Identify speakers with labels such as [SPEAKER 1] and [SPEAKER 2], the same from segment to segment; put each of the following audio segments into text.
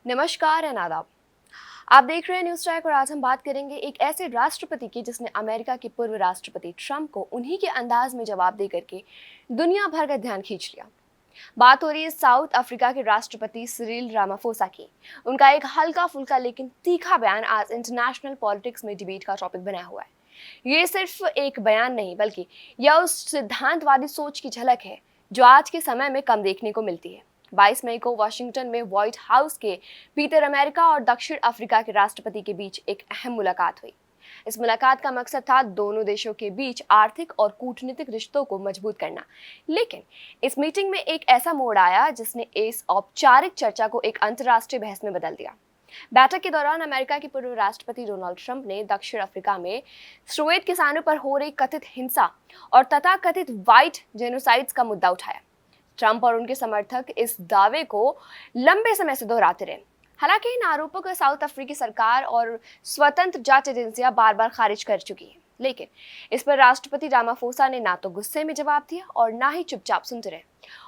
[SPEAKER 1] नमस्कार एंड आदाब। आप देख रहे हैं न्यूज ट्रैक और आज हम बात करेंगे एक ऐसे राष्ट्रपति की जिसने अमेरिका के पूर्व राष्ट्रपति ट्रंप को उन्हीं के अंदाज में जवाब दे करके दुनिया भर का ध्यान खींच लिया। बात हो रही है साउथ अफ्रीका के राष्ट्रपति सिरिल रामाफोसा की। उनका एक हल्का फुल्का लेकिन तीखा बयान आज इंटरनेशनल पॉलिटिक्स में डिबेट का टॉपिक बना हुआ है। ये सिर्फ एक बयान नहीं बल्कि यह उस सिद्धांतवादी सोच की झलक है जो आज के समय में कम देखने को मिलती है। 22 मई को वॉशिंगटन में व्हाइट हाउस के भीतर अमेरिका और दक्षिण अफ्रीका के राष्ट्रपति के बीच एक अहम मुलाकात हुई। इस मुलाकात का मकसद था दोनों देशों के बीच आर्थिक और कूटनीतिक रिश्तों को मजबूत करना। लेकिन इस मीटिंग में एक ऐसा मोड़ आया जिसने इस औपचारिक चर्चा को एक अंतर्राष्ट्रीय बहस में बदल दिया। बैठक के दौरान अमेरिका के पूर्व राष्ट्रपति डोनाल्ड ट्रंप ने दक्षिण अफ्रीका में श्वेत किसानों पर हो रही कथित हिंसा और तथाकथित व्हाइट जेनोसाइड्स का मुद्दा उठाया। ट्रंप और उनके समर्थक इस दावे को लंबे समय से दोहराते रहे। हालांकि इन आरोपों को साउथ अफ्रीकी सरकार और स्वतंत्र जांच एजेंसियां बार बार खारिज कर चुकी हैं, लेकिन इस पर राष्ट्रपति रामाफोसा ने ना तो गुस्से में जवाब दिया और ना ही चुपचाप सुनते रहे।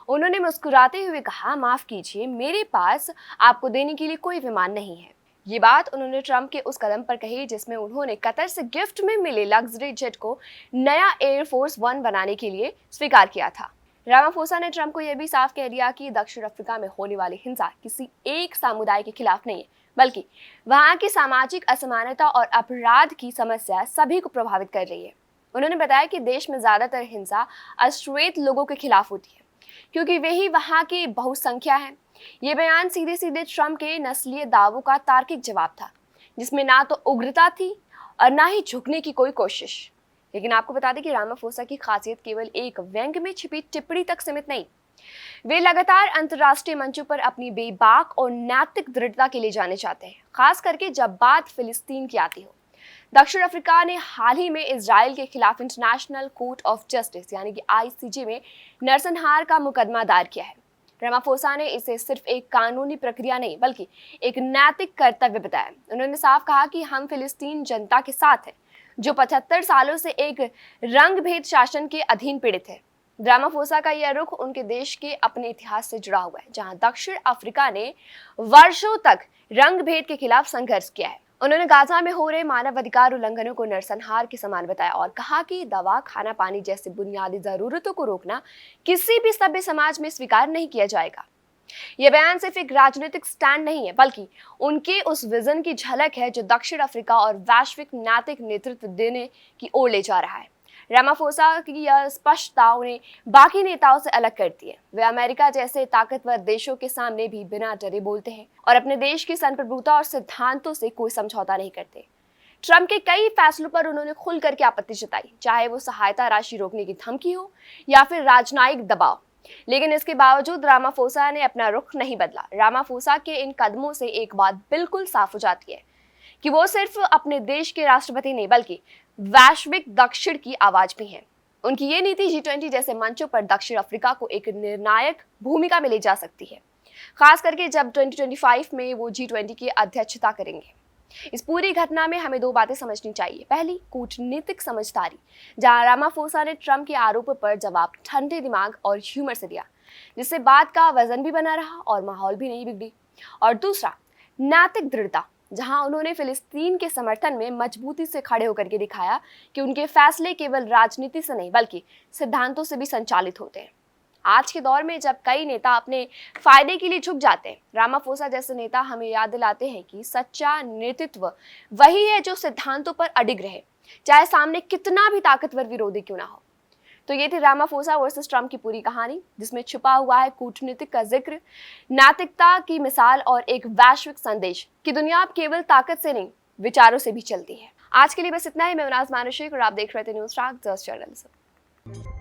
[SPEAKER 1] उन्होंने मुस्कुराते हुए कहा, माफ कीजिए, मेरे पास आपको देने के लिए कोई विमान नहीं है। ये बात उन्होंने ट्रंप के उस कदम पर कही जिसमें उन्होंने कतर से गिफ्ट में मिले लग्जरी जेट को नया एयरफोर्स वन बनाने के लिए स्वीकार किया था। रामाफोसा ने ट्रंप को यह भी साफ कह दिया कि दक्षिण अफ्रीका में होने वाली हिंसा किसी एक समुदाय के खिलाफ नहीं है, बल्कि वहां की सामाजिक असमानता और अपराध की समस्या सभी को प्रभावित कर रही है। उन्होंने बताया कि देश में ज्यादातर हिंसा अश्वेत लोगों के खिलाफ होती है क्योंकि वे ही वहां की बहुसंख्या है। ये बयान सीधे सीधे ट्रंप के नस्लीय दावों का तार्किक जवाब था, जिसमें ना तो उग्रता थी और ना ही झुकने की कोई कोशिश। लेकिन आपको बता दें कि रामाफोसा की खासियत केवल एक व्यंग में छिपी टिप्पणी तक सीमित नहीं। वे लगातार अंतर्राष्ट्रीय मंचों पर अपनी बेबाक और नैतिक दृढ़ता के लिए जाने चाहते हैं, खास करके जब बात फिलिस्तीन की आती हो। दक्षिण अफ्रीका ने हाल ही में इजराइल के खिलाफ इंटरनेशनल कोर्ट ऑफ जस्टिस यानी कि ICJ में नरसंहार का मुकदमा दायर किया है। रामाफोसा ने इसे सिर्फ एक कानूनी प्रक्रिया नहीं बल्कि एक नैतिक कर्तव्य बताया। उन्होंने साफ कहा कि हम फिलिस्तीन जनता के साथ हैं जो 75 सालों से एक रंगभेद शासन के अधीन पीड़ित है। रामाफोसा का यह रुख उनके देश के अपने इतिहास से जुड़ा हुआ है, जहां दक्षिण अफ्रीका ने वर्षों तक रंगभेद के खिलाफ संघर्ष किया है। उन्होंने गाजा में हो रहे मानवाधिकार उल्लंघनों को नरसंहार के समान बताया और कहा कि दवा, खाना, पानी जैसी बुनियादी जरूरतों को रोकना किसी भी सभ्य समाज में स्वीकार नहीं किया जाएगा। यह बयान सिर्फ एक राजनीतिक स्टैंड नहीं है बल्कि उनके उस विजन की झलक है जो दक्षिण अफ्रीका और वैश्विक नैतिक नेतृत्व देने की ओर ले जा रहा है। रामाफोसा की यह स्पष्टता उन्हें बाकी नेताओं से अलग करती है। वे अमेरिका जैसे ताकतवर देशों के सामने भी बिना डरे बोलते हैं और अपने देश की संप्रभुता और सिद्धांतों से कोई समझौता नहीं करते। ट्रंप के कई फैसलों पर उन्होंने खुल करके आपत्ति जताई, चाहे वो सहायता राशि रोकने की धमकी हो या फिर राजनयिक दबाव। लेकिन इसके बावजूद रामाफोसा ने अपना रुख नहीं बदला। रामाफोसा के इन कदमों से एक बात बिल्कुल साफ हो जाती है कि वो सिर्फ अपने देश के राष्ट्रपति नहीं बल्कि वैश्विक दक्षिण की आवाज भी हैं। उनकी ये नीति G20 जैसे मंचों पर दक्षिण अफ्रीका को एक निर्णायक भूमिका में ले जा सकती है, खास करके जब 2025 में वो G20 की अध्यक्षता करेंगे। इस पूरी घटना में हमें दो बातें समझनी चाहिए। पहली, कूटनीतिक समझदारी, जहां रामाफोसा ने ट्रंप के आरोपों पर जवाब ठंडे दिमाग और ह्यूमर से दिया, जिससे बात का वजन भी बना रहा और माहौल भी नहीं बिगड़ी। और दूसरा, नैतिक दृढ़ता, जहां उन्होंने फिलिस्तीन के समर्थन में मजबूती से खड़े होकर के दिखाया कि उनके फैसले केवल राजनीति से नहीं बल्कि सिद्धांतों से भी संचालित होते हैं। आज के दौर में जब कई नेता अपने फायदे के लिए झुक जाते हैं, रामाफोसा जैसे नेता हमें याद दिलाते हैं कि सच्चा नेतृत्व वही है जो सिद्धांतों पर अडिग रहे, चाहे सामने कितना भी ताकतवर विरोधी क्यों ना हो। तो ये थी रामाफोसा वर्सेस ट्रंप की पूरी कहानी, जिसमें छुपा हुआ है कूटनीतिक का जिक्र, नैतिकता की मिसाल और एक वैश्विक संदेश कि दुनिया अब केवल ताकत से नहीं विचारों से भी चलती है। आज के लिए बस इतना ही। मैं मुनाज मानुषिक और आप देख रहे थे न्यूज ट्रैक 10 चैनल से।